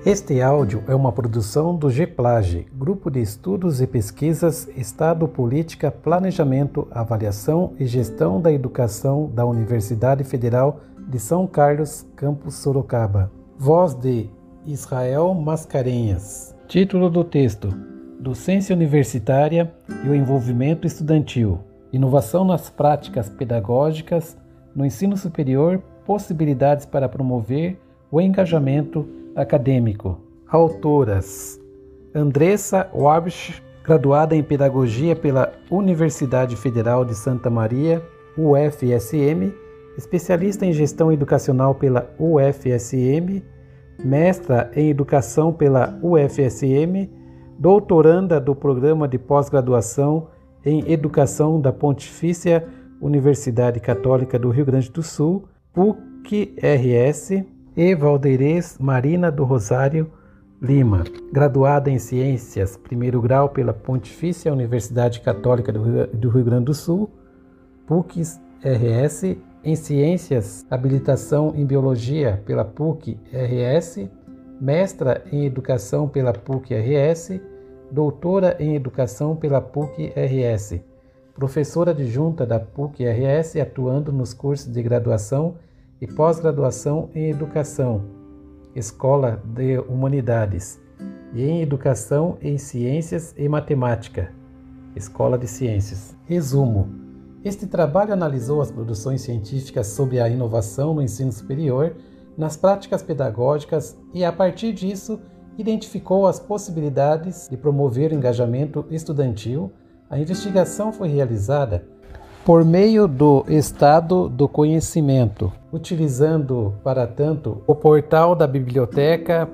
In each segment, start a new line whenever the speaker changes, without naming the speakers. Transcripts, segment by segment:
Este áudio é uma produção do GEPLAGE, Grupo de Estudos e Pesquisas Estado, Política, Planejamento, Avaliação e Gestão da Educação da Universidade Federal de São Carlos, Campus Sorocaba. Voz de Israel Mascarenhas. Título do texto: Docência Universitária e o Envolvimento Estudantil. Inovação nas práticas pedagógicas no ensino superior, possibilidades para promover o engajamento acadêmico. Autoras: Andressa Wabsch, graduada em Pedagogia pela Universidade Federal de Santa Maria, UFSM, especialista em Gestão Educacional pela UFSM, mestra em Educação pela UFSM, doutoranda do Programa de Pós-Graduação em Educação da Pontifícia Universidade Católica do Rio Grande do Sul, PUC-RS, e Valdeirês Marina do Rosário Lima, graduada em Ciências, primeiro grau pela Pontifícia Universidade Católica do Rio Grande do Sul, PUC-RS, em Ciências, habilitação em Biologia pela PUC-RS, mestra em Educação pela PUC-RS, doutora em Educação pela PUC-RS, professora adjunta da PUC-RS, atuando nos cursos de graduação e pós-graduação em Educação, Escola de Humanidades, e em Educação em Ciências e Matemática, Escola de Ciências. Resumo: este trabalho analisou as produções científicas sobre a inovação no ensino superior, nas práticas pedagógicas e, a partir disso, identificou as possibilidades de promover o engajamento estudantil. A investigação foi realizada por meio do Estado do Conhecimento, utilizando, para tanto, o portal da Biblioteca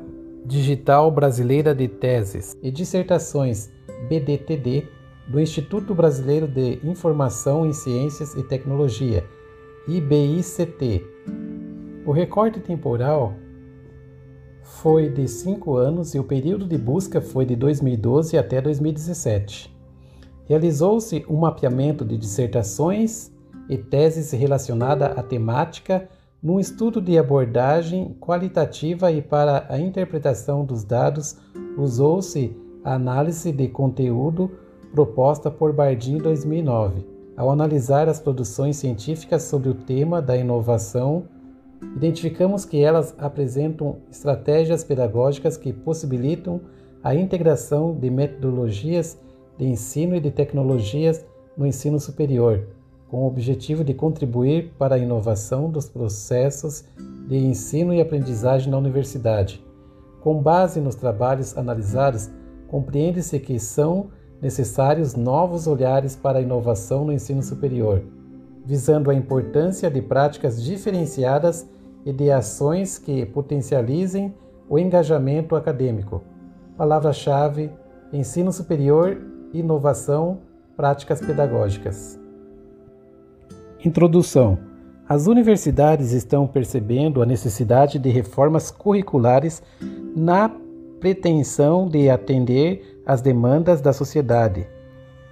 Digital Brasileira de Teses e Dissertações, BDTD, do Instituto Brasileiro de Informação em Ciências e Tecnologia, IBICT. O recorte temporal foi de 5 anos e o período de busca foi de 2012 até 2017. Realizou-se um mapeamento de dissertações e teses relacionadas à temática num estudo de abordagem qualitativa, e para a interpretação dos dados usou-se a análise de conteúdo proposta por Bardim em 2009. Ao analisar as produções científicas sobre o tema da inovação, identificamos que elas apresentam estratégias pedagógicas que possibilitam a integração de metodologias de ensino e de tecnologias no ensino superior, com o objetivo de contribuir para a inovação dos processos de ensino e aprendizagem na universidade. Com base nos trabalhos analisados, compreende-se que são necessários novos olhares para a inovação no ensino superior, visando a importância de práticas diferenciadas e de ações que potencializem o engajamento acadêmico. Palavra-chave: ensino superior, inovação, práticas pedagógicas. Introdução. As universidades estão percebendo a necessidade de reformas curriculares na pretensão de atender às demandas da sociedade,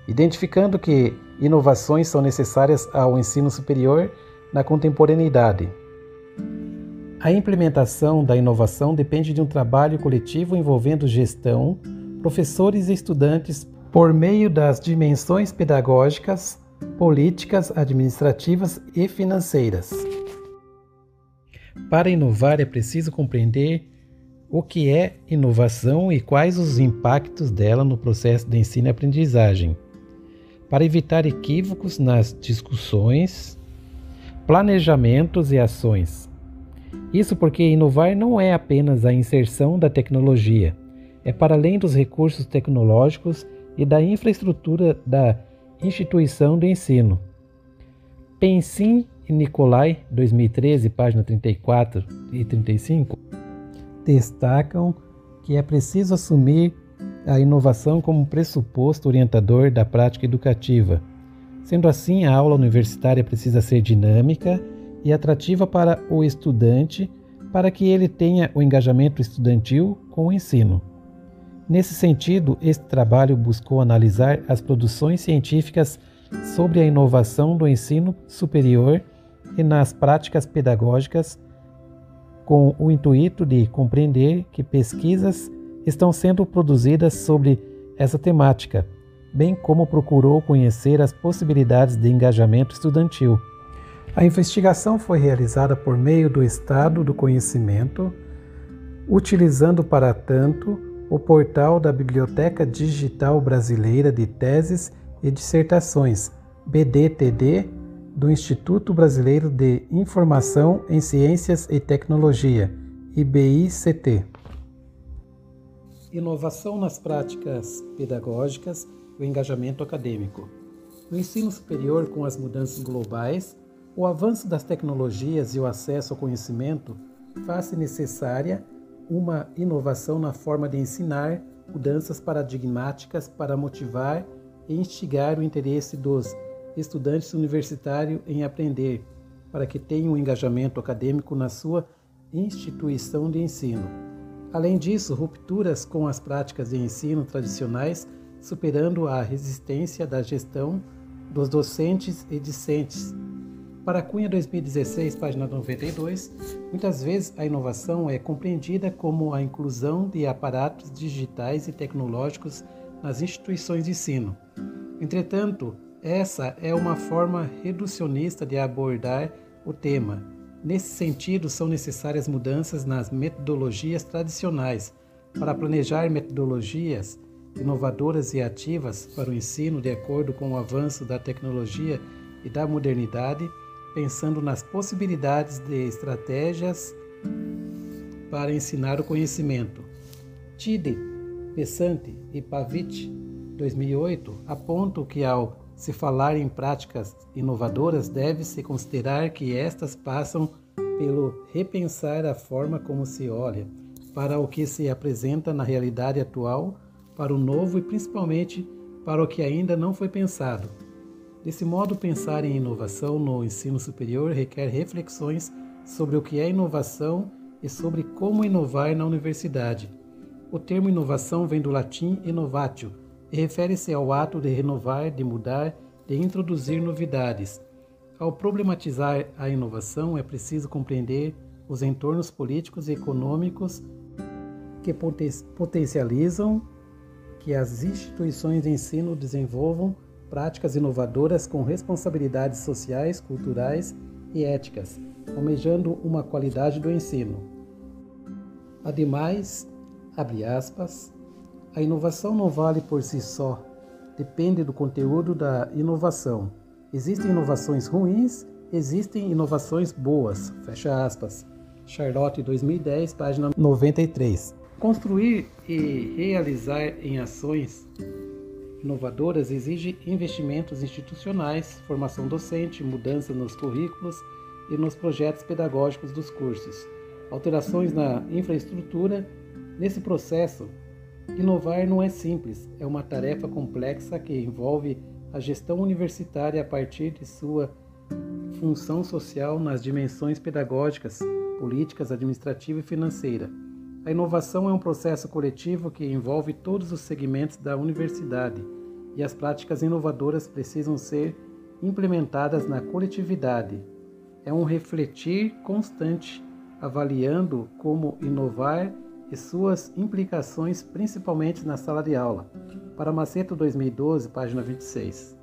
identificando que inovações são necessárias ao ensino superior na contemporaneidade. A implementação da inovação depende de um trabalho coletivo envolvendo gestão, professores e estudantes, por meio das dimensões pedagógicas, políticas, administrativas e financeiras. Para inovar é preciso compreender o que é inovação e quais os impactos dela no processo de ensino e aprendizagem, para evitar equívocos nas discussões, planejamentos e ações. Isso porque inovar não é apenas a inserção da tecnologia, é para além dos recursos tecnológicos e da infraestrutura da instituição de ensino. Pensim e Nicolai, 2013, página 34 e 35, destacam que é preciso assumir a inovação como pressuposto orientador da prática educativa. Sendo assim, a aula universitária precisa ser dinâmica e atrativa para o estudante, para que ele tenha o engajamento estudantil com o ensino. Nesse sentido, este trabalho buscou analisar as produções científicas sobre a inovação do ensino superior e nas práticas pedagógicas, com o intuito de compreender que pesquisas estão sendo produzidas sobre essa temática, bem como procurou conhecer as possibilidades de engajamento estudantil. A investigação foi realizada por meio do Estado do Conhecimento, utilizando para tanto o portal da Biblioteca Digital Brasileira de Teses e Dissertações, BDTD, do Instituto Brasileiro de Informação em Ciências e Tecnologia, IBICT. Inovação nas práticas pedagógicas e o engajamento acadêmico. No ensino superior, com as mudanças globais, o avanço das tecnologias e o acesso ao conhecimento faz-se necessária uma inovação na forma de ensinar, mudanças paradigmáticas para motivar e instigar o interesse dos estudantes universitários em aprender, para que tenham um engajamento acadêmico na sua instituição de ensino. Além disso, rupturas com as práticas de ensino tradicionais, superando a resistência da gestão dos docentes e discentes. Para Cunha 2016, página 92, muitas vezes a inovação é compreendida como a inclusão de aparatos digitais e tecnológicos nas instituições de ensino. Entretanto, essa é uma forma reducionista de abordar o tema. Nesse sentido, são necessárias mudanças nas metodologias tradicionais para planejar metodologias inovadoras e ativas para o ensino de acordo com o avanço da tecnologia e da modernidade, pensando nas possibilidades de estratégias para ensinar o conhecimento. Tide, Pesante e Pavic, 2008, apontam que ao se falar em práticas inovadoras, deve-se considerar que estas passam pelo repensar a forma como se olha para o que se apresenta na realidade atual, para o novo e principalmente para o que ainda não foi pensado. Desse modo, pensar em inovação no ensino superior requer reflexões sobre o que é inovação e sobre como inovar na universidade. O termo inovação vem do latim innovatio, e refere-se ao ato de renovar, de mudar, de introduzir novidades. Ao problematizar a inovação, é preciso compreender os entornos políticos e econômicos que potencializam que as instituições de ensino desenvolvam práticas inovadoras com responsabilidades sociais, culturais e éticas, almejando uma qualidade do ensino. Ademais, abre aspas, a inovação não vale por si só, depende do conteúdo da inovação. Existem inovações ruins, existem inovações boas, fecha aspas. Charlotte, 2010, página 93. Construir e realizar em ações inovadoras exige investimentos institucionais, formação docente, mudança nos currículos e nos projetos pedagógicos dos cursos, alterações na infraestrutura. Nesse processo, inovar não é simples, é uma tarefa complexa que envolve a gestão universitária a partir de sua função social nas dimensões pedagógicas, políticas, administrativa e financeira. A inovação é um processo coletivo que envolve todos os segmentos da universidade e as práticas inovadoras precisam ser implementadas na coletividade. É um refletir constante, avaliando como inovar e suas implicações, principalmente na sala de aula. Para Maceto, 2012, página 26.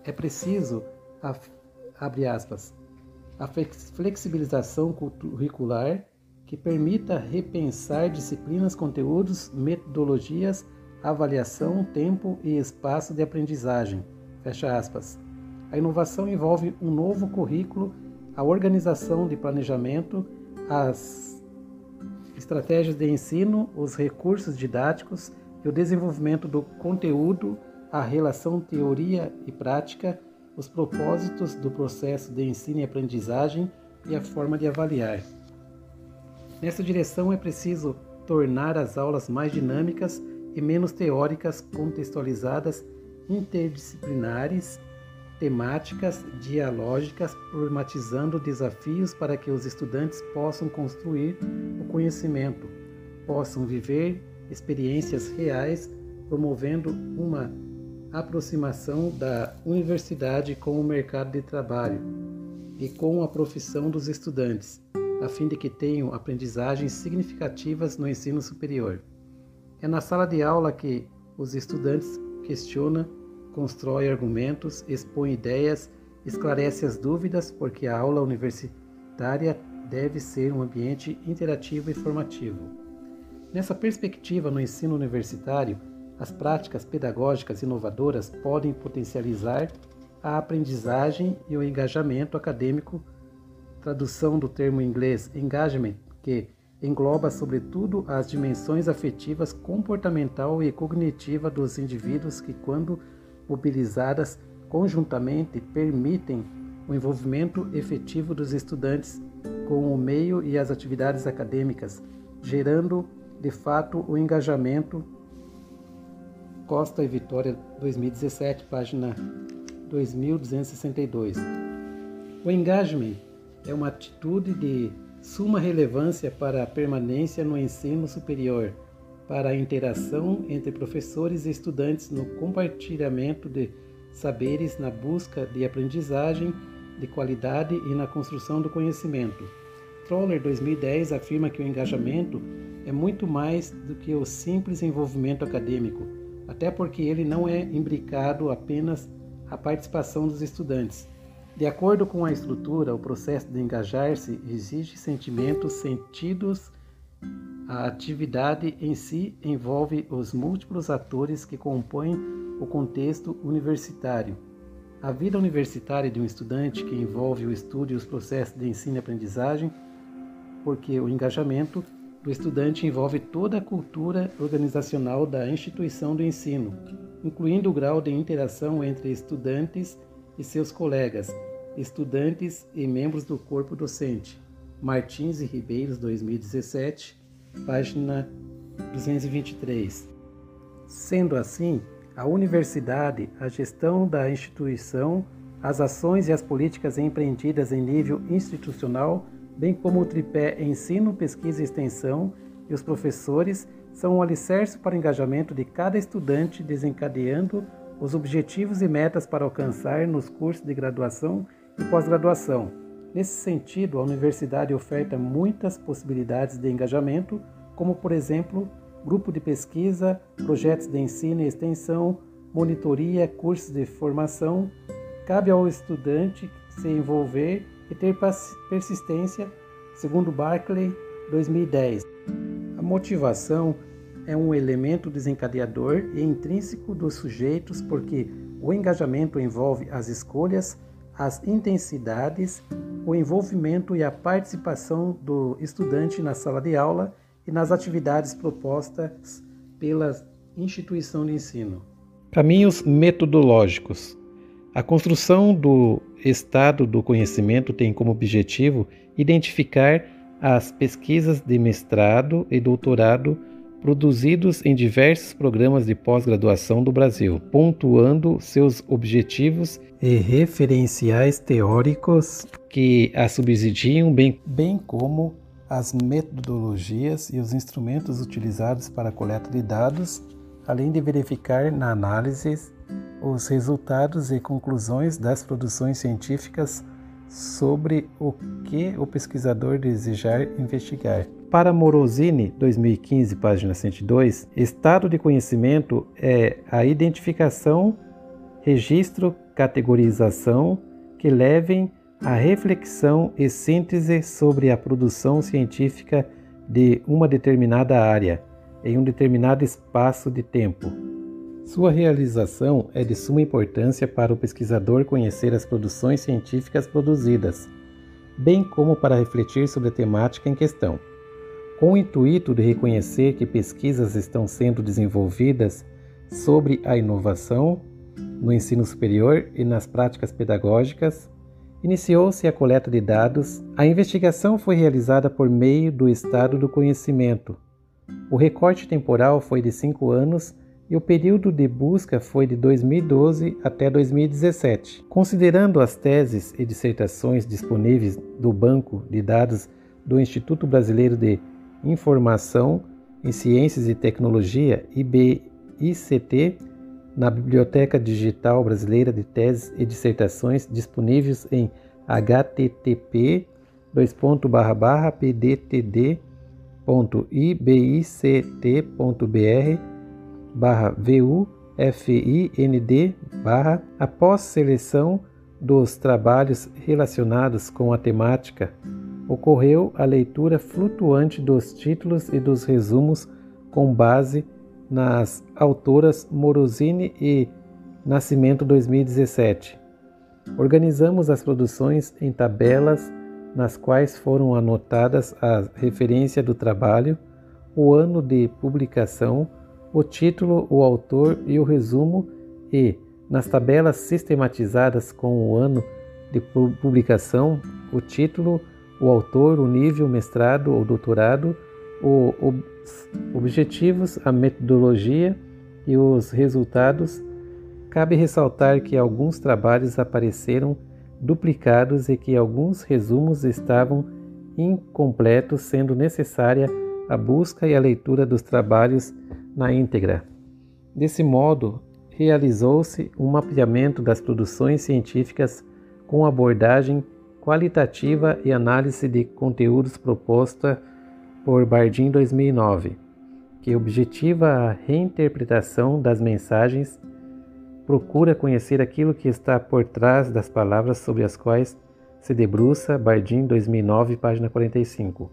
É preciso, abre aspas, a flexibilização curricular que permita repensar disciplinas, conteúdos, metodologias, avaliação, tempo e espaço de aprendizagem. Fecha aspas. A inovação envolve um novo currículo, a organização de planejamento, as estratégias de ensino, os recursos didáticos e o desenvolvimento do conteúdo, a relação teoria e prática, os propósitos do processo de ensino e aprendizagem e a forma de avaliar. Nessa direção é preciso tornar as aulas mais dinâmicas e menos teóricas, contextualizadas, interdisciplinares, temáticas, dialógicas, problematizando desafios para que os estudantes possam construir o conhecimento, possam viver experiências reais, promovendo uma aproximação da universidade com o mercado de trabalho e com a profissão dos estudantes. a fim de que tenham aprendizagens significativas no ensino superior. É na sala de aula que os estudantes questionam, constroem argumentos, expõem ideias, esclarecem as dúvidas, porque a aula universitária deve ser um ambiente interativo e formativo. Nessa perspectiva, no ensino universitário, as práticas pedagógicas inovadoras podem potencializar a aprendizagem e o engajamento acadêmico, tradução do termo em inglês engagement, que engloba sobretudo as dimensões afetivas, comportamental e cognitiva dos indivíduos que, quando mobilizadas conjuntamente, permitem o envolvimento efetivo dos estudantes com o meio e as atividades acadêmicas, gerando, de fato, o engajamento. Costa e Vitória, 2017, página 2262. O engagement é uma atitude de suma relevância para a permanência no ensino superior, para a interação entre professores e estudantes no compartilhamento de saberes, na busca de aprendizagem de qualidade e na construção do conhecimento. Troller, 2010, afirma que o engajamento é muito mais do que o simples envolvimento acadêmico, até porque ele não é imbricado apenas à participação dos estudantes. De acordo com a estrutura, o processo de engajar-se exige sentimentos, sentidos. A atividade em si envolve os múltiplos atores que compõem o contexto universitário. A vida universitária de um estudante que envolve o estudo e os processos de ensino e aprendizagem, porque o engajamento do estudante envolve toda a cultura organizacional da instituição do ensino, incluindo o grau de interação entre estudantes e seus colegas, estudantes e membros do corpo docente. Martins e Ribeiros, 2017, página 223. Sendo assim, a universidade, a gestão da instituição, as ações e as políticas empreendidas em nível institucional, bem como o tripé ensino, pesquisa e extensão e os professores, são um alicerce para o engajamento de cada estudante, desencadeando os objetivos e metas para alcançar nos cursos de graduação e pós-graduação. Nesse sentido, a universidade oferta muitas possibilidades de engajamento, como, por exemplo, grupo de pesquisa, projetos de ensino e extensão, monitoria, cursos de formação. Cabe ao estudante se envolver e ter persistência, segundo Barclay, 2010. A motivação é um elemento desencadeador e intrínseco dos sujeitos, porque o engajamento envolve as escolhas, as intensidades, o envolvimento e a participação do estudante na sala de aula e nas atividades propostas pela instituição de ensino. Caminhos metodológicos. A construção do estado do conhecimento tem como objetivo identificar as pesquisas de mestrado e doutorado produzidos em diversos programas de pós-graduação do Brasil, pontuando seus objetivos e referenciais teóricos que a subsidiam, bem como as metodologias e os instrumentos utilizados para a coleta de dados, além de verificar na análise os resultados e conclusões das produções científicas sobre o que o pesquisador desejar investigar. Para Morosini, 2015, página 102, estado de conhecimento é a identificação, registro, categorização que levem à reflexão e síntese sobre a produção científica de uma determinada área, em um determinado espaço de tempo. Sua realização é de suma importância para o pesquisador conhecer as produções científicas produzidas, bem como para refletir sobre a temática em questão. Com o intuito de reconhecer que pesquisas estão sendo desenvolvidas sobre a inovação no ensino superior e nas práticas pedagógicas, iniciou-se a coleta de dados. A investigação foi realizada por meio do estado do conhecimento. O recorte temporal foi de 5 anos e o período de busca foi de 2012 até 2017. Considerando as teses e dissertações disponíveis do Banco de Dados do Instituto Brasileiro de Informação em Ciências e Tecnologia, IBICT, na Biblioteca Digital Brasileira de Teses e Dissertações, disponíveis em http pdtd.ibct.br/VUFIND após seleção dos trabalhos relacionados com a temática, ocorreu a leitura flutuante dos títulos e dos resumos com base nas autoras Morosini e Nascimento 2017. Organizamos as produções em tabelas nas quais foram anotadas a referência do trabalho, o ano de publicação, o título, o autor e o resumo, e, nas tabelas sistematizadas com o ano de publicação, o título, o autor, o nível, mestrado ou doutorado, os objetivos, a metodologia e os resultados. Cabe ressaltar que alguns trabalhos apareceram duplicados e que alguns resumos estavam incompletos, sendo necessária a busca e a leitura dos trabalhos na íntegra. Desse modo, realizou-se um mapeamento das produções científicas com abordagem qualitativa e análise de conteúdos proposta por Bardin 2009, que objetiva a reinterpretação das mensagens, procura conhecer aquilo que está por trás das palavras sobre as quais se debruça Bardin 2009, página 45.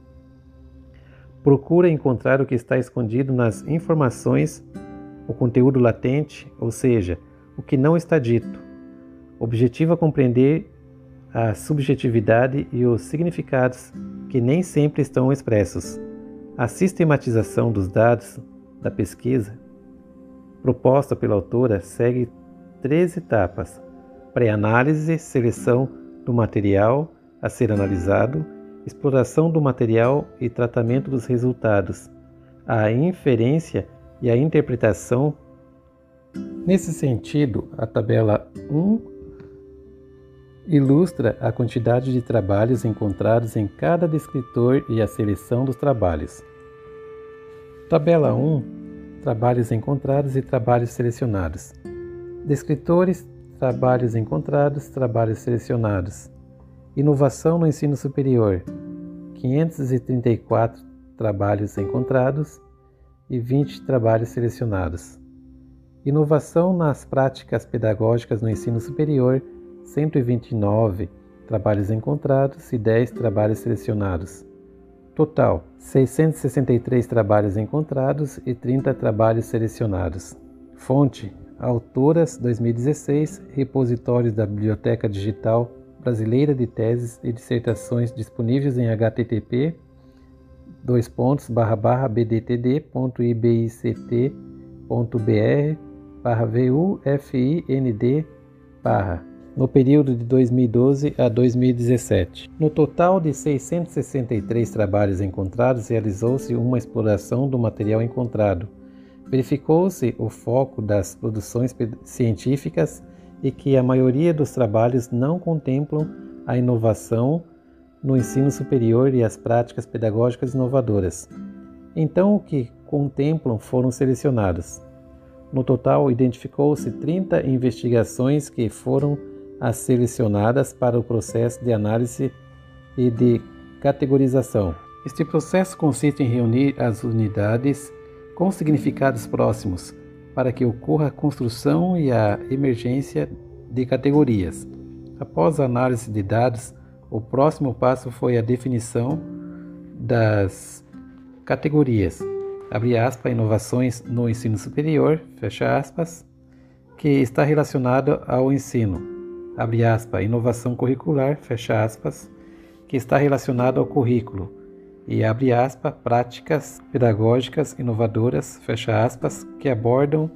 Procura encontrar o que está escondido nas informações, o conteúdo latente, ou seja, o que não está dito. Objetiva compreender a subjetividade e os significados que nem sempre estão expressos. A sistematização dos dados da pesquisa proposta pela autora segue 3 etapas: pré-análise, seleção do material a ser analisado, exploração do material e tratamento dos resultados, a inferência e a interpretação. Nesse sentido, a tabela 1 ilustra a quantidade de trabalhos encontrados em cada descritor e a seleção dos trabalhos. Tabela 1. Trabalhos encontrados e trabalhos selecionados. Descritores, trabalhos encontrados, trabalhos selecionados. Inovação no ensino superior. 534 trabalhos encontrados e 20 trabalhos selecionados. Inovação nas práticas pedagógicas no ensino superior. 129 trabalhos encontrados e 10 trabalhos selecionados. Total, 663 trabalhos encontrados e 30 trabalhos selecionados. Fonte: Autoras 2016, repositórios da Biblioteca Digital Brasileira de Teses e Dissertações disponíveis em http://bdtd.ibct.br/VUFIND no período de 2012 a 2017. No total de 663 trabalhos encontrados, realizou-se uma exploração do material encontrado. Verificou-se o foco das produções científicas e que a maioria dos trabalhos não contemplam a inovação no ensino superior e as práticas pedagógicas inovadoras. Então, o que contemplam foram selecionados. No total, identificou-se 30 investigações que foram as selecionadas para o processo de análise e de categorização. Este processo consiste em reunir as unidades com significados próximos para que ocorra a construção e a emergência de categorias. Após a análise de dados, o próximo passo foi a definição das categorias. Abre aspas, inovações no ensino superior, fecha aspas, que está relacionado ao ensino. Abre aspas, inovação curricular, fecha aspas, que está relacionado ao currículo. E abre aspas, práticas pedagógicas inovadoras, fecha aspas, que abordam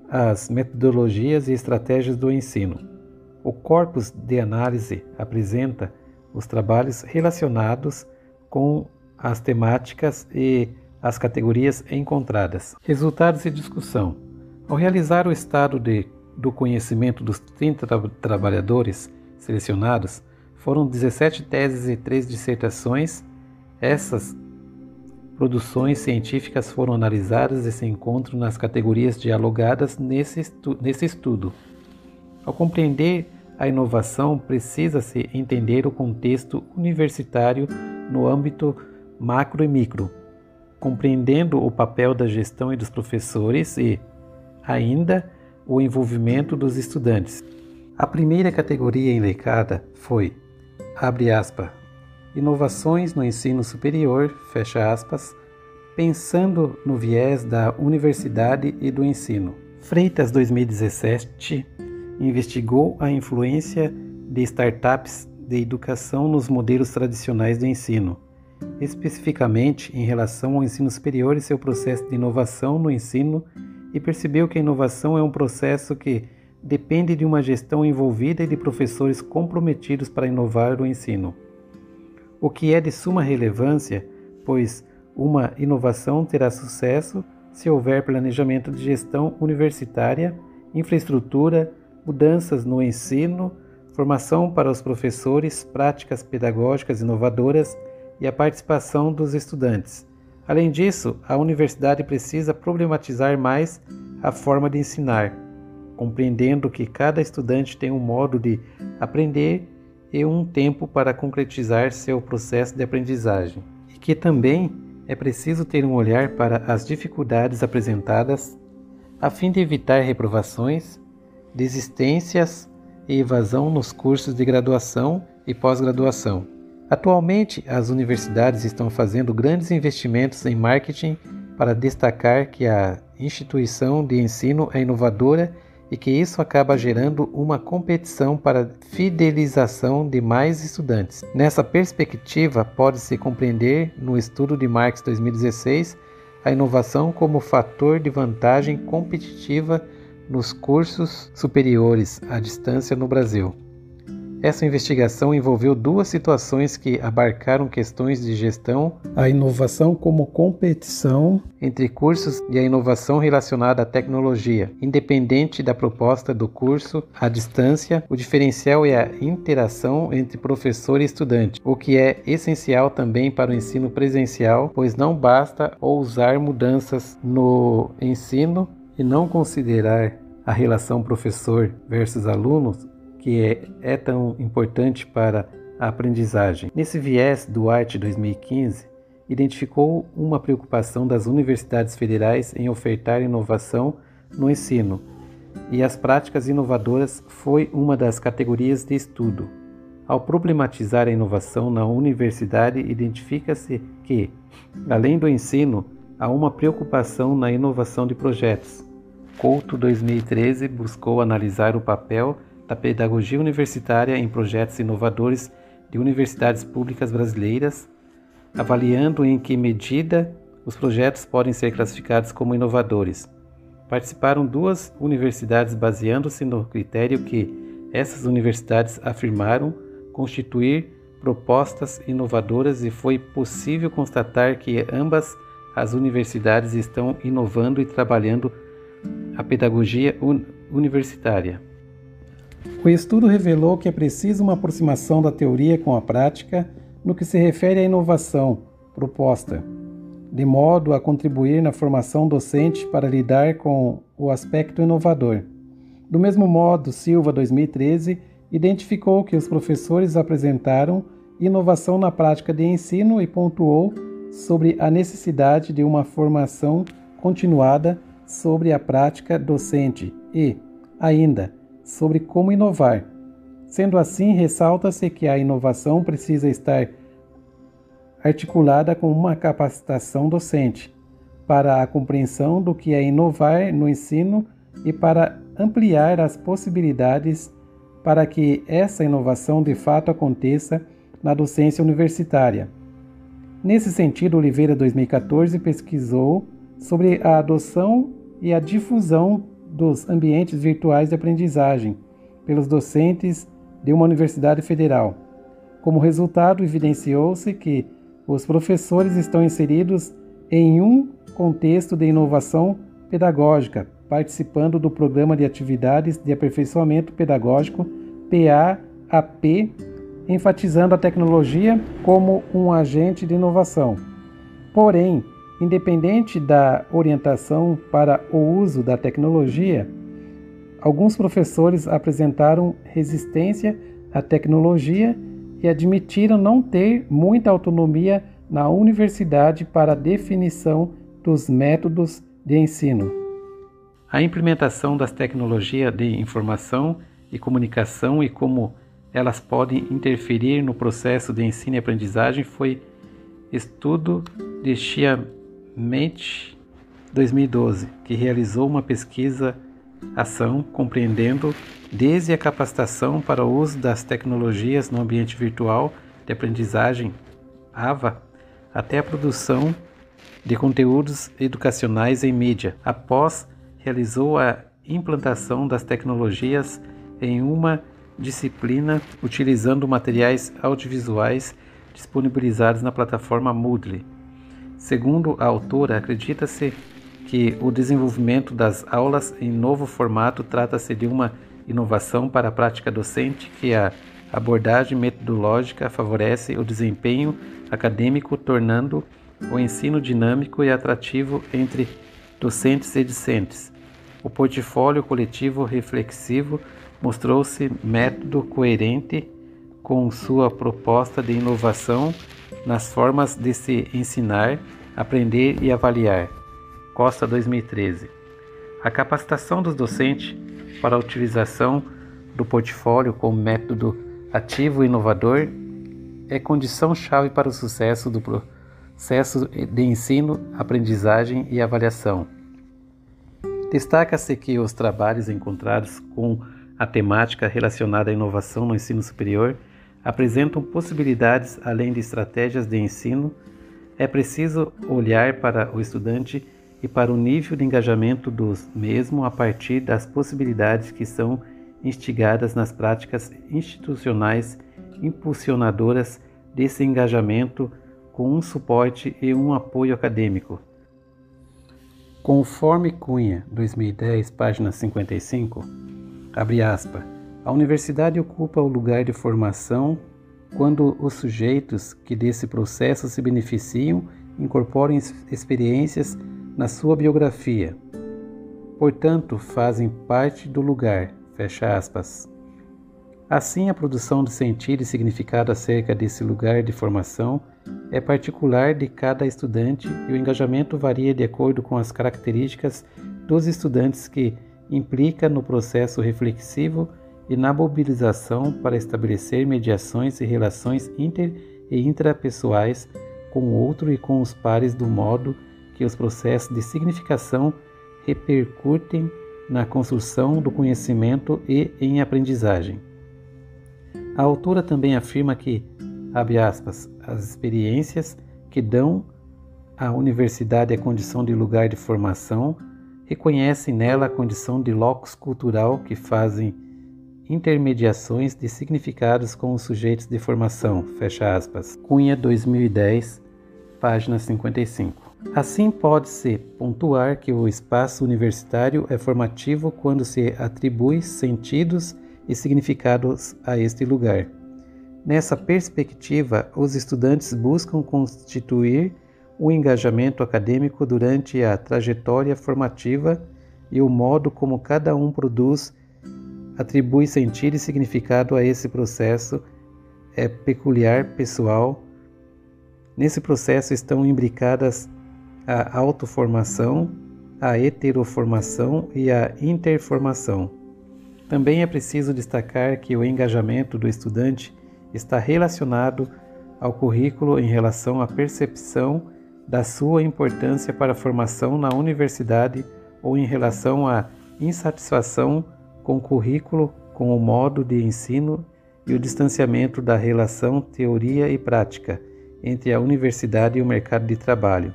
as metodologias e estratégias do ensino. O corpus de análise apresenta os trabalhos relacionados com as temáticas e as categorias encontradas. Resultados e discussão. Ao realizar o estado do conhecimento dos 30 trabalhadores selecionados, foram 17 teses e 3 dissertações. Essas produções científicas foram analisadas e se encontram nas categorias dialogadas nesse estudo. Ao compreender a inovação precisa-se entender o contexto universitário no âmbito macro e micro, compreendendo o papel da gestão e dos professores e, ainda, o envolvimento dos estudantes. A primeira categoria elencada foi, abre aspas, inovações no ensino superior, fecha aspas, pensando no viés da universidade e do ensino. Freitas, 2017, investigou a influência de startups de educação nos modelos tradicionais de ensino, especificamente em relação ao ensino superior e seu processo de inovação no ensino, e percebeu que a inovação é um processo que depende de uma gestão envolvida e de professores comprometidos para inovar o ensino. O que é de suma relevância, pois uma inovação terá sucesso se houver planejamento de gestão universitária, infraestrutura, mudanças no ensino, formação para os professores, práticas pedagógicas inovadoras e a participação dos estudantes. Além disso, a universidade precisa problematizar mais a forma de ensinar, compreendendo que cada estudante tem um modo de aprender e um tempo para concretizar seu processo de aprendizagem, e que também é preciso ter um olhar para as dificuldades apresentadas a fim de evitar reprovações, desistências e evasão nos cursos de graduação e pós-graduação. Atualmente, as universidades estão fazendo grandes investimentos em marketing para destacar que a instituição de ensino é inovadora e que isso acaba gerando uma competição para fidelização de mais estudantes. Nessa perspectiva, pode-se compreender no estudo de Marx 2016 a inovação como fator de vantagem competitiva nos cursos superiores à distância no Brasil. Essa investigação envolveu duas situações que abarcaram questões de gestão, a inovação como competição entre cursos e a inovação relacionada à tecnologia. Independente da proposta do curso à distância, o diferencial é a interação entre professor e estudante, o que é essencial também para o ensino presencial, pois não basta ousar mudanças no ensino e não considerar a relação professor versus alunos, que é tão importante para a aprendizagem. Nesse viés, Duarte 2015 identificou uma preocupação das universidades federais em ofertar inovação no ensino, e as práticas inovadoras foi uma das categorias de estudo. Ao problematizar a inovação na universidade, identifica-se que, além do ensino, há uma preocupação na inovação de projetos. Couto 2013 buscou analisar o papel da pedagogia universitária em projetos inovadores de universidades públicas brasileiras, avaliando em que medida os projetos podem ser classificados como inovadores. Participaram duas universidades baseando-se no critério que essas universidades afirmaram constituir propostas inovadoras, e foi possível constatar que ambas as universidades estão inovando e trabalhando a pedagogia universitária. O estudo revelou que é preciso uma aproximação da teoria com a prática no que se refere à inovação proposta, de modo a contribuir na formação docente para lidar com o aspecto inovador. Do mesmo modo, Silva, 2013, identificou que os professores apresentaram inovação na prática de ensino e pontuou sobre a necessidade de uma formação continuada sobre a prática docente e, ainda, sobre como inovar. Sendo assim, ressalta-se que a inovação precisa estar articulada com uma capacitação docente para a compreensão do que é inovar no ensino e para ampliar as possibilidades para que essa inovação de fato aconteça na docência universitária. Nesse sentido, Oliveira, 2014, pesquisou sobre a adoção e a difusão dos ambientes virtuais de aprendizagem pelos docentes de uma universidade federal. Como resultado, evidenciou-se que os professores estão inseridos em um contexto de inovação pedagógica, participando do Programa de Atividades de Aperfeiçoamento Pedagógico, PAAP, enfatizando a tecnologia como um agente de inovação. Porém, independente da orientação para o uso da tecnologia, alguns professores apresentaram resistência à tecnologia e admitiram não ter muita autonomia na universidade para a definição dos métodos de ensino. A implementação das tecnologias de informação e comunicação e como elas podem interferir no processo de ensino e aprendizagem foi estudo de Chiametti 2012, que realizou uma pesquisa-ação compreendendo desde a capacitação para o uso das tecnologias no ambiente virtual de aprendizagem AVA até a produção de conteúdos educacionais em mídia. Após realizou a implantação das tecnologias em uma disciplina utilizando materiais audiovisuais disponibilizados na plataforma Moodle. Segundo a autora, acredita-se que o desenvolvimento das aulas em novo formato trata-se de uma inovação para a prática docente que a abordagem metodológica favorece o desempenho acadêmico, tornando o ensino dinâmico e atrativo entre docentes e discentes. O portfólio coletivo reflexivo mostrou-se método coerente com sua proposta de inovação nas formas de se ensinar, aprender e avaliar. Costa 2013. A capacitação dos docentes para a utilização do portfólio como método ativo e inovador é condição-chave para o sucesso do processo de ensino, aprendizagem e avaliação. Destaca-se que os trabalhos encontrados com a temática relacionada à inovação no ensino superior apresentam possibilidades além de estratégias de ensino. É preciso olhar para o estudante e para o nível de engajamento dos mesmo a partir das possibilidades que são instigadas nas práticas institucionais impulsionadoras desse engajamento com um suporte e um apoio acadêmico. Conforme Cunha, 2010, página 55, abre aspas, a universidade ocupa o lugar de formação quando os sujeitos que desse processo se beneficiam incorporam experiências na sua biografia. Portanto, fazem parte do lugar, fecha aspas. Assim, a produção de sentido e significado acerca desse lugar de formação é particular de cada estudante e o engajamento varia de acordo com as características dos estudantes que implica no processo reflexivo e na mobilização para estabelecer mediações e relações inter- e intrapessoais com o outro e com os pares do modo que os processos de significação repercutem na construção do conhecimento e em aprendizagem. A autora também afirma que, abre aspas, as experiências que dão à universidade a condição de lugar de formação reconhecem nela a condição de locus cultural que fazem intermediações de significados com os sujeitos de formação, fecha aspas. Cunha 2010, página 55. Assim pode-se pontuar que o espaço universitário é formativo quando se atribui sentidos e significados a este lugar. Nessa perspectiva, os estudantes buscam constituir o engajamento acadêmico durante a trajetória formativa e o modo como cada um produz, atribui sentido e significado a esse processo é peculiar, pessoal. Nesse processo estão imbricadas a autoformação, a heteroformação e a interformação. Também é preciso destacar que o engajamento do estudante está relacionado ao currículo em relação à percepção da sua importância para a formação na universidade ou em relação à insatisfação com o currículo, com o modo de ensino e o distanciamento da relação teoria e prática entre a universidade e o mercado de trabalho.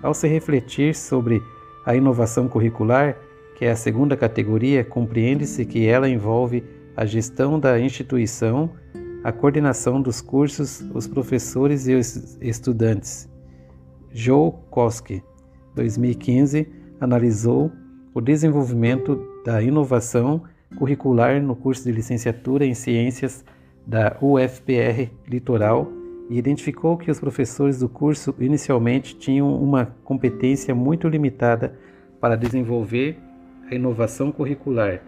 Ao se refletir sobre a inovação curricular, que é a segunda categoria, compreende-se que ela envolve a gestão da instituição, a coordenação dos cursos, os professores e os estudantes. Joe Koski, 2015, analisou o desenvolvimento da inovação curricular no curso de licenciatura em Ciências da UFPR Litoral e identificou que os professores do curso inicialmente tinham uma competência muito limitada para desenvolver a inovação curricular.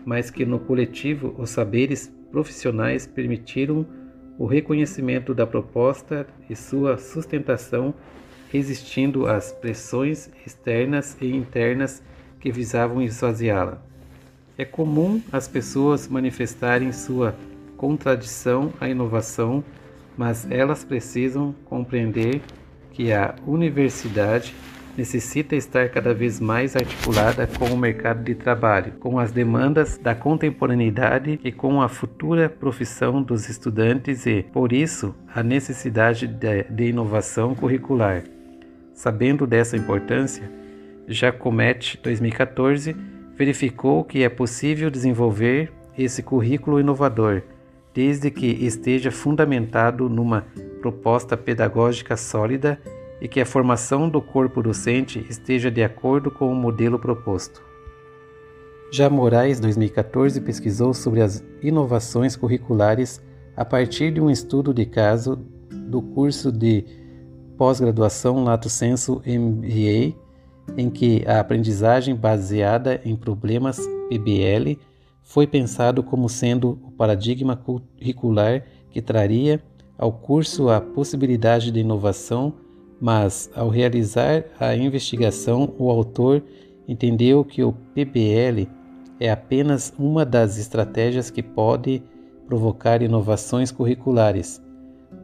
mas que no coletivo os saberes profissionais permitiram o reconhecimento da proposta e sua sustentação, resistindo às pressões externas e internas que visavam esvaziá-la. É comum as pessoas manifestarem sua contradição à inovação, mas elas precisam compreender que a universidade necessita estar cada vez mais articulada com o mercado de trabalho, com as demandas da contemporaneidade e com a futura profissão dos estudantes e, por isso, a necessidade de inovação curricular. Sabendo dessa importância, Giacometti, 2014, verificou que é possível desenvolver esse currículo inovador, desde que esteja fundamentado numa proposta pedagógica sólida e que a formação do corpo docente esteja de acordo com o modelo proposto. Já Moraes, 2014, pesquisou sobre as inovações curriculares a partir de um estudo de caso do curso de pós-graduação Lato Sensu MBA, em que a aprendizagem baseada em problemas PBL foi pensado como sendo o paradigma curricular que traria ao curso a possibilidade de inovação, mas, ao realizar a investigação, o autor entendeu que o PBL é apenas uma das estratégias que pode provocar inovações curriculares.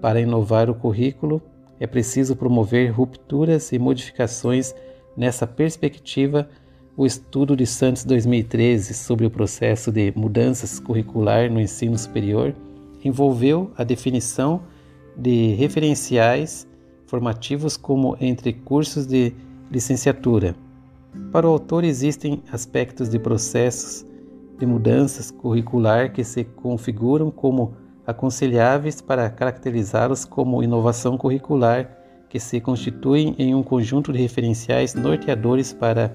Para inovar o currículo, é preciso promover rupturas e modificações. Nessa perspectiva, o estudo de Santos 2013 sobre o processo de mudanças curricular no ensino superior envolveu a definição de referenciais formativos como entre cursos de licenciatura. Para o autor, existem aspectos de processos de mudanças curricular que se configuram como aconselháveis para caracterizá-los como inovação curricular, que se constituem em um conjunto de referenciais norteadores para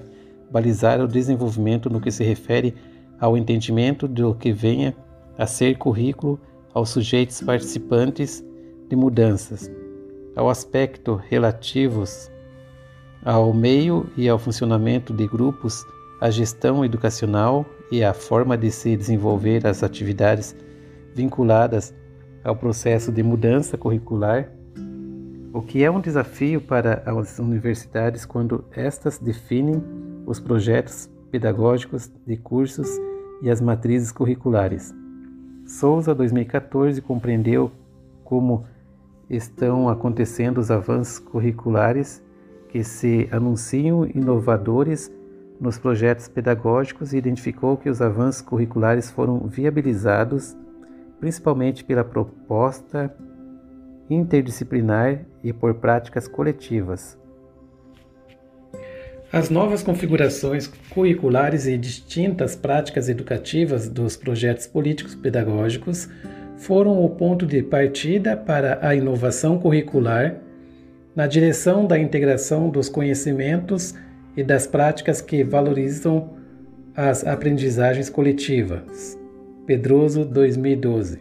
balizar o desenvolvimento no que se refere ao entendimento do que venha a ser currículo aos sujeitos participantes de mudanças, ao aspecto relativos ao meio e ao funcionamento de grupos, à gestão educacional e à forma de se desenvolver as atividades vinculadas ao processo de mudança curricular, o que é um desafio para as universidades quando estas definem os projetos pedagógicos de cursos e as matrizes curriculares. Souza, 2014, compreendeu como estão acontecendo os avanços curriculares que se anunciam inovadores nos projetos pedagógicos e identificou que os avanços curriculares foram viabilizados principalmente pela proposta interdisciplinar e por práticas coletivas. As novas configurações curriculares e distintas práticas educativas dos projetos políticos pedagógicos foram o ponto de partida para a inovação curricular na direção da integração dos conhecimentos e das práticas que valorizam as aprendizagens coletivas. Pedroso, 2012.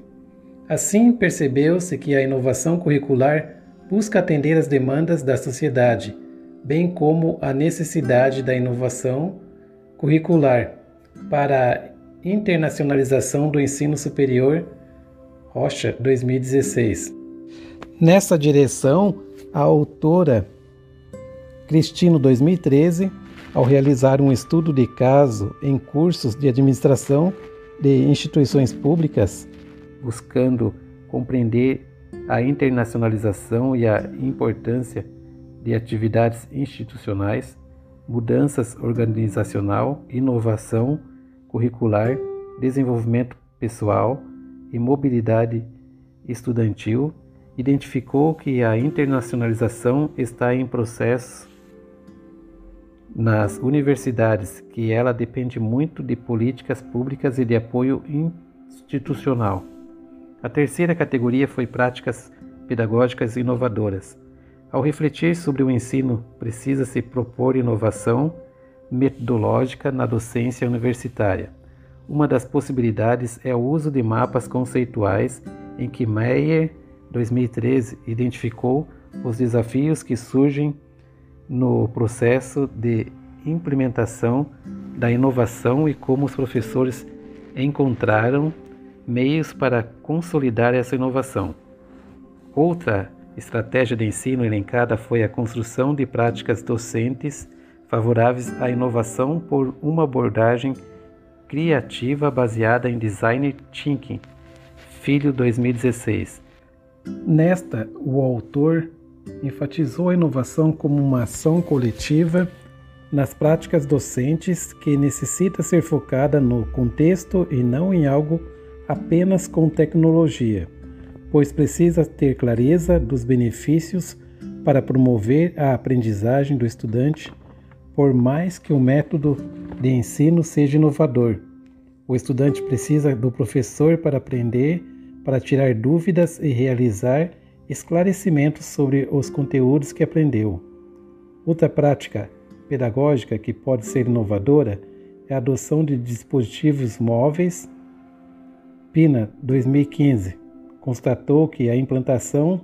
Assim, percebeu-se que a inovação curricular busca atender às demandas da sociedade, bem como a necessidade da inovação curricular para a internacionalização do ensino superior. Rocha, 2016. Nessa direção, a autora Cristino, 2013, ao realizar um estudo de caso em cursos de administração de instituições públicas, buscando compreender a internacionalização e a importância de atividades institucionais, mudanças organizacional, inovação curricular, desenvolvimento pessoal e mobilidade estudantil, identificou que a internacionalização está em processo nas universidades, que ela depende muito de políticas públicas e de apoio institucional. A terceira categoria foi práticas pedagógicas inovadoras. Ao refletir sobre o ensino, precisa-se propor inovação metodológica na docência universitária. Uma das possibilidades é o uso de mapas conceituais em que Meyer, 2013, identificou os desafios que surgem no processo de implementação da inovação e como os professores encontraram meios para consolidar essa inovação. Outra estratégia de ensino elencada foi a construção de práticas docentes favoráveis à inovação por uma abordagem criativa baseada em Design Thinking, Filho 2016. Nesta, o autor enfatizou a inovação como uma ação coletiva nas práticas docentes que necessita ser focada no contexto e não em algo apenas com tecnologia, pois precisa ter clareza dos benefícios para promover a aprendizagem do estudante, por mais que o método de ensino seja inovador. O estudante precisa do professor para aprender, para tirar dúvidas e realizar esclarecimentos sobre os conteúdos que aprendeu. Outra prática pedagógica que pode ser inovadora é a adoção de dispositivos móveis. Pina, 2015, constatou que a implantação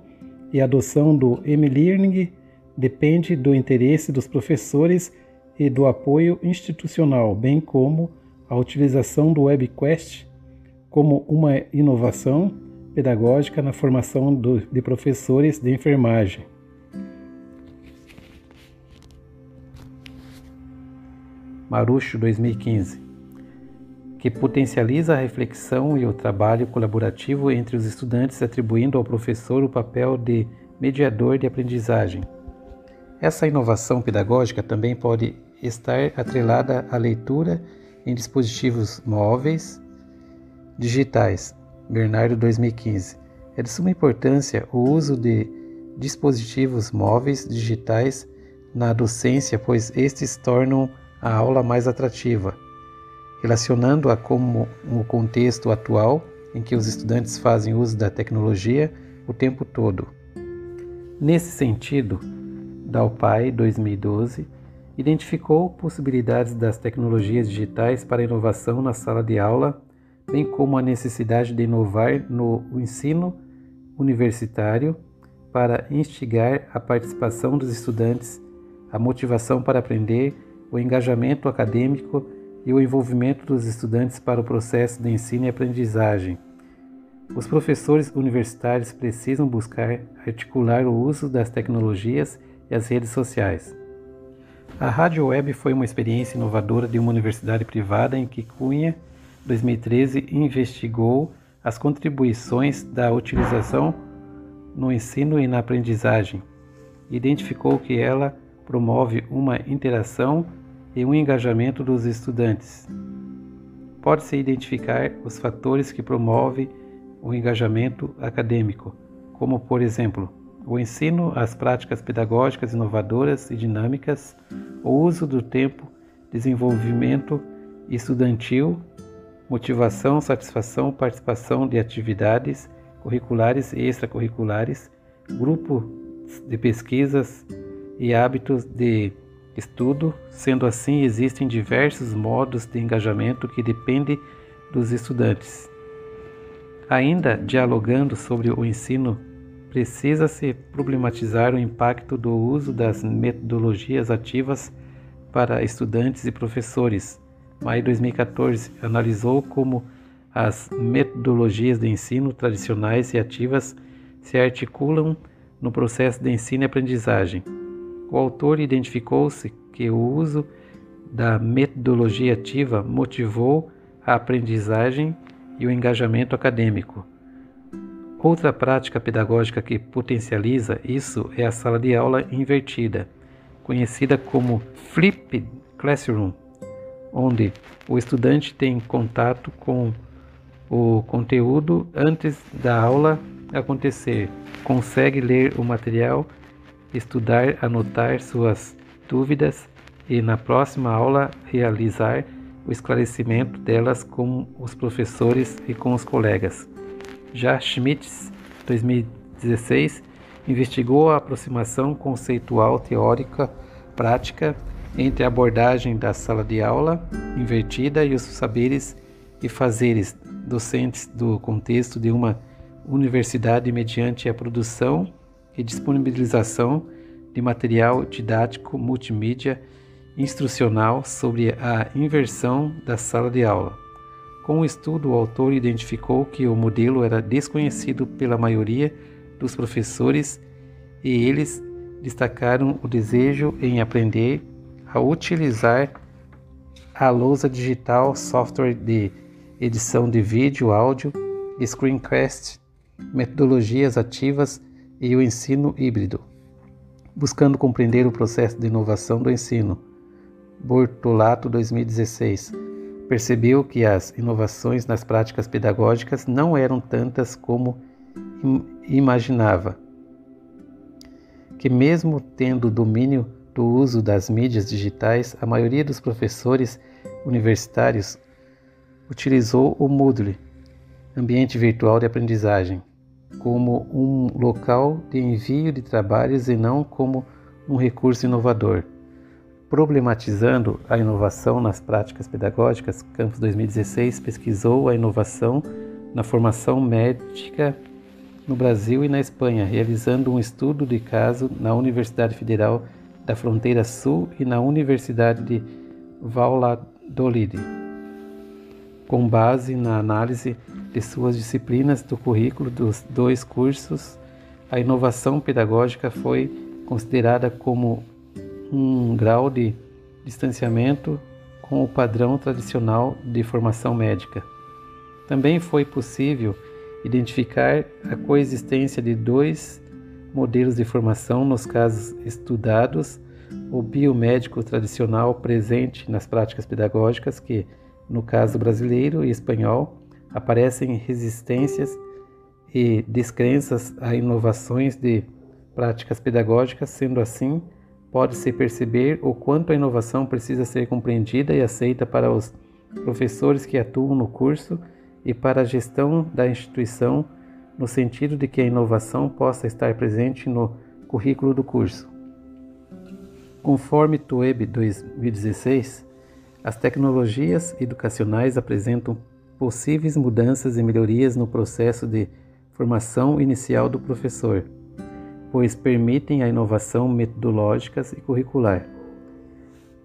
e adoção do e-learning depende do interesse dos professores e do apoio institucional, bem como a utilização do WebQuest como uma inovação pedagógica na formação de professores de enfermagem. Marucho, 2015, que potencializa a reflexão e o trabalho colaborativo entre os estudantes, atribuindo ao professor o papel de mediador de aprendizagem. Essa inovação pedagógica também pode estar atrelada à leitura em dispositivos móveis digitais. Bernardo, 2015. É de suma importância o uso de dispositivos móveis digitais na docência, pois estes tornam a aula mais atrativa, relacionando-a com o contexto atual em que os estudantes fazem uso da tecnologia o tempo todo. Nesse sentido, Dalpai, 2012, identificou possibilidades das tecnologias digitais para a inovação na sala de aula, bem como a necessidade de inovar no ensino universitário para instigar a participação dos estudantes, a motivação para aprender, o engajamento acadêmico e o envolvimento dos estudantes para o processo de ensino e aprendizagem. Os professores universitários precisam buscar articular o uso das tecnologias e as redes sociais. A Rádio Web foi uma experiência inovadora de uma universidade privada em que Cunha, 2013, investigou as contribuições da utilização no ensino e na aprendizagem. Identificou que ela promove uma interação e um engajamento dos estudantes. Pode-se identificar os fatores que promovem o engajamento acadêmico, como, por exemplo, o ensino, as práticas pedagógicas inovadoras e dinâmicas, o uso do tempo, desenvolvimento estudantil, motivação, satisfação, participação de atividades curriculares e extracurriculares, grupos de pesquisas e hábitos de estudo. Sendo assim, existem diversos modos de engajamento que dependem dos estudantes. Ainda dialogando sobre o ensino, precisa-se problematizar o impacto do uso das metodologias ativas para estudantes e professores. Maio 2014 analisou como as metodologias de ensino tradicionais e ativas se articulam no processo de ensino e aprendizagem. O autor identificou-se que o uso da metodologia ativa motivou a aprendizagem e o engajamento acadêmico. Outra prática pedagógica que potencializa isso é a sala de aula invertida, conhecida como Flipped Classroom, onde o estudante tem contato com o conteúdo antes da aula acontecer, consegue ler o material, estudar, anotar suas dúvidas e na próxima aula realizar o esclarecimento delas com os professores e com os colegas. Já Schmitz, 2016, investigou a aproximação conceitual teórica prática entre a abordagem da sala de aula invertida e os saberes e fazeres docentes do contexto de uma universidade mediante a produção e disponibilização de material didático multimídia instrucional sobre a inversão da sala de aula. Com o estudo, o autor identificou que o modelo era desconhecido pela maioria dos professores e eles destacaram o desejo em aprender a utilizar a lousa digital, software de edição de vídeo, áudio, screencast, metodologias ativas e o ensino híbrido, buscando compreender o processo de inovação do ensino. Bortolato, 2016, percebeu que as inovações nas práticas pedagógicas não eram tantas como imaginava, que mesmo tendo domínio do uso das mídias digitais, a maioria dos professores universitários utilizou o Moodle, ambiente virtual de aprendizagem, como um local de envio de trabalhos e não como um recurso inovador. Problematizando a inovação nas práticas pedagógicas, Campos 2016 pesquisou a inovação na formação médica no Brasil e na Espanha, realizando um estudo de caso na Universidade Federal da Fronteira Sul e na Universidade de Valladolid, com base na análise de suas disciplinas do currículo dos 2 cursos. A inovação pedagógica foi considerada como um grau de distanciamento com o padrão tradicional de formação médica. Também foi possível identificar a coexistência de 2 modelos de formação nos casos estudados: o biomédico tradicional presente nas práticas pedagógicas, que, no caso brasileiro e espanhol, aparecem resistências e descrenças a inovações de práticas pedagógicas. Sendo assim, pode-se perceber o quanto a inovação precisa ser compreendida e aceita para os professores que atuam no curso e para a gestão da instituição, no sentido de que a inovação possa estar presente no currículo do curso. Conforme Twaib 2016, as tecnologias educacionais apresentam possíveis mudanças e melhorias no processo de formação inicial do professor, pois permitem a inovação metodológica e curricular.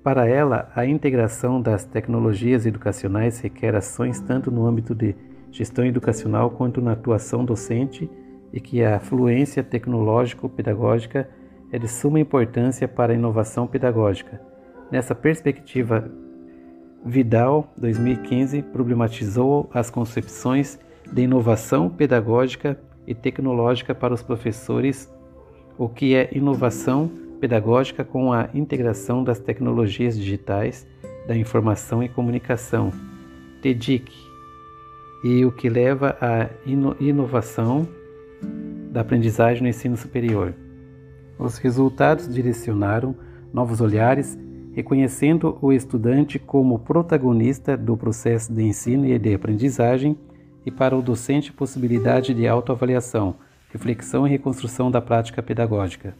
Para ela, a integração das tecnologias educacionais requer ações tanto no âmbito de gestão educacional quanto na atuação docente, e que a fluência tecnológico-pedagógica é de suma importância para a inovação pedagógica. Nessa perspectiva, Vidal, 2015, problematizou as concepções de inovação pedagógica e tecnológica para os professores, o que é inovação pedagógica com a integração das tecnologias digitais, da informação e comunicação, TDIC, e o que leva à inovação da aprendizagem no ensino superior. Os resultados direcionaram novos olhares, reconhecendo o estudante como protagonista do processo de ensino e de aprendizagem, e para o docente possibilidade de autoavaliação, reflexão e reconstrução da prática pedagógica.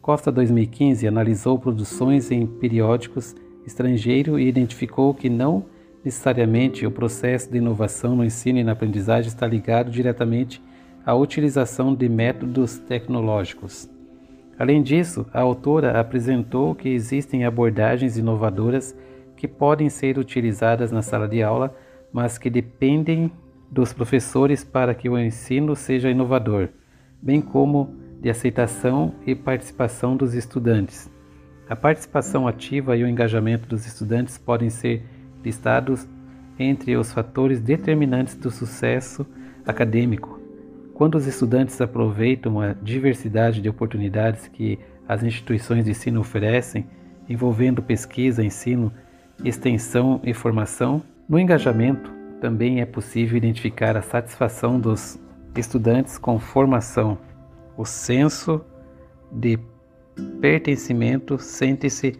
Costa, 2015, analisou produções em periódicos estrangeiros e identificou que não necessariamente o processo de inovação no ensino e na aprendizagem está ligado diretamente à utilização de métodos tecnológicos. Além disso, a autora apresentou que existem abordagens inovadoras que podem ser utilizadas na sala de aula, mas que dependem dos professores para que o ensino seja inovador, bem como de aceitação e participação dos estudantes. A participação ativa e o engajamento dos estudantes podem ser listados entre os fatores determinantes do sucesso acadêmico. Quando os estudantes aproveitam a diversidade de oportunidades que as instituições de ensino oferecem, envolvendo pesquisa, ensino, extensão e formação, no engajamento também é possível identificar a satisfação dos estudantes com formação. O senso de pertencimento sente-se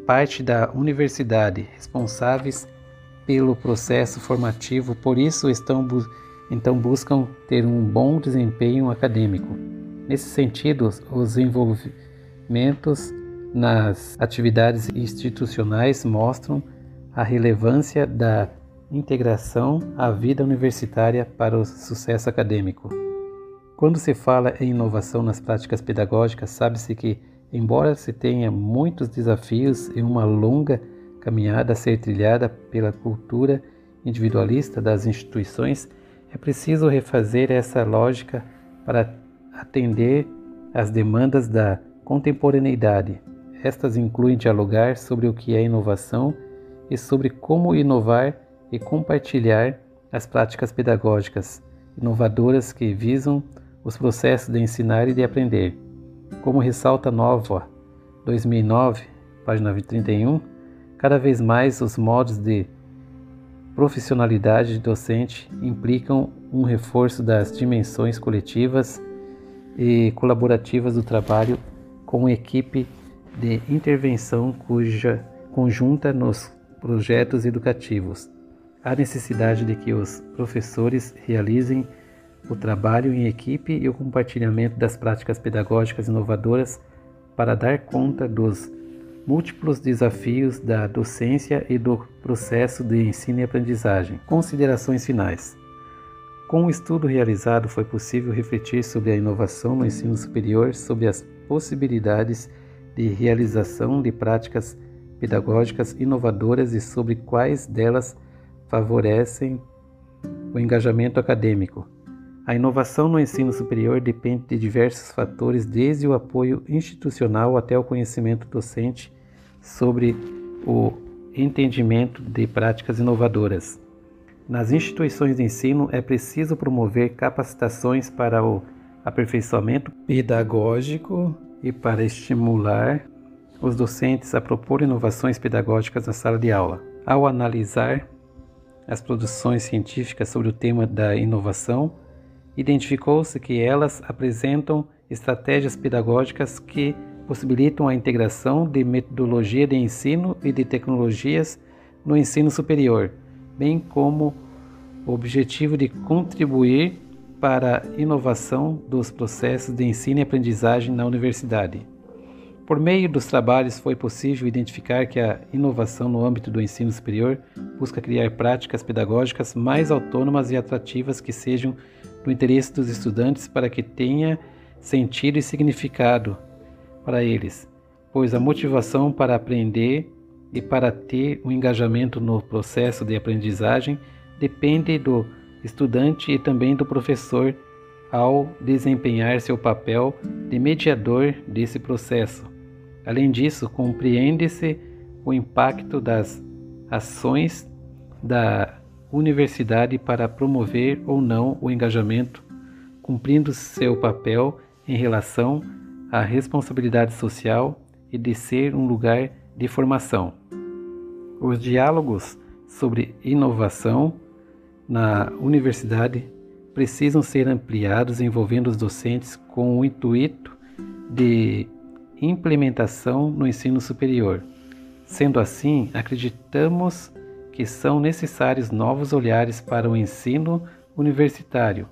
parte da universidade, responsáveis pelo processo formativo, por isso então buscam ter um bom desempenho acadêmico. Nesse sentido, os envolvimentos nas atividades institucionais mostram a relevância da integração à vida universitária para o sucesso acadêmico. Quando se fala em inovação nas práticas pedagógicas, sabe-se que, embora se tenha muitos desafios e uma longa caminhada a ser trilhada pela cultura individualista das instituições, é preciso refazer essa lógica para atender às demandas da contemporaneidade. Estas incluem dialogar sobre o que é inovação e sobre como inovar e compartilhar as práticas pedagógicas inovadoras que visam os processos de ensinar e de aprender. Como ressalta Nova, 2009, página 31, cada vez mais os modos de profissionalidade docente implicam um reforço das dimensões coletivas e colaborativas do trabalho com equipe de intervenção conjunta nos projetos educativos. Há necessidade de que os professores realizem o trabalho em equipe e o compartilhamento das práticas pedagógicas inovadoras para dar conta dos múltiplos desafios da docência e do processo de ensino e aprendizagem. Considerações finais. Com o estudo realizado, foi possível refletir sobre a inovação no ensino superior, sobre as possibilidades de realização de práticas pedagógicas inovadoras e sobre quais delas favorecem o engajamento acadêmico. A inovação no ensino superior depende de diversos fatores, desde o apoio institucional até o conhecimento docente sobre o entendimento de práticas inovadoras. Nas instituições de ensino, é preciso promover capacitações para o aperfeiçoamento pedagógico e para estimular os docentes a propor inovações pedagógicas na sala de aula. Ao analisar as produções científicas sobre o tema da inovação, identificou-se que elas apresentam estratégias pedagógicas que possibilitam a integração de metodologia de ensino e de tecnologias no ensino superior, bem como o objetivo de contribuir para a inovação dos processos de ensino e aprendizagem na universidade. Por meio dos trabalhos foi possível identificar que a inovação no âmbito do ensino superior busca criar práticas pedagógicas mais autônomas e atrativas que sejam do interesse dos estudantes para que tenha sentido e significado para eles, pois a motivação para aprender e para ter um engajamento no processo de aprendizagem depende do estudante e também do professor ao desempenhar seu papel de mediador desse processo. Além disso, compreende-se o impacto das ações da universidade para promover ou não o engajamento, cumprindo seu papel em relação à responsabilidade social e de ser um lugar de formação. Os diálogos sobre inovação na universidade precisam ser ampliados, envolvendo os docentes com o intuito de implementação no ensino superior. Sendo assim, acreditamos que são necessários novos olhares para o ensino universitário,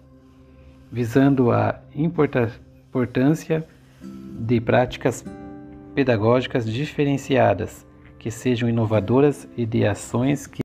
visando a importância de práticas pedagógicas diferenciadas, que sejam inovadoras e de ações que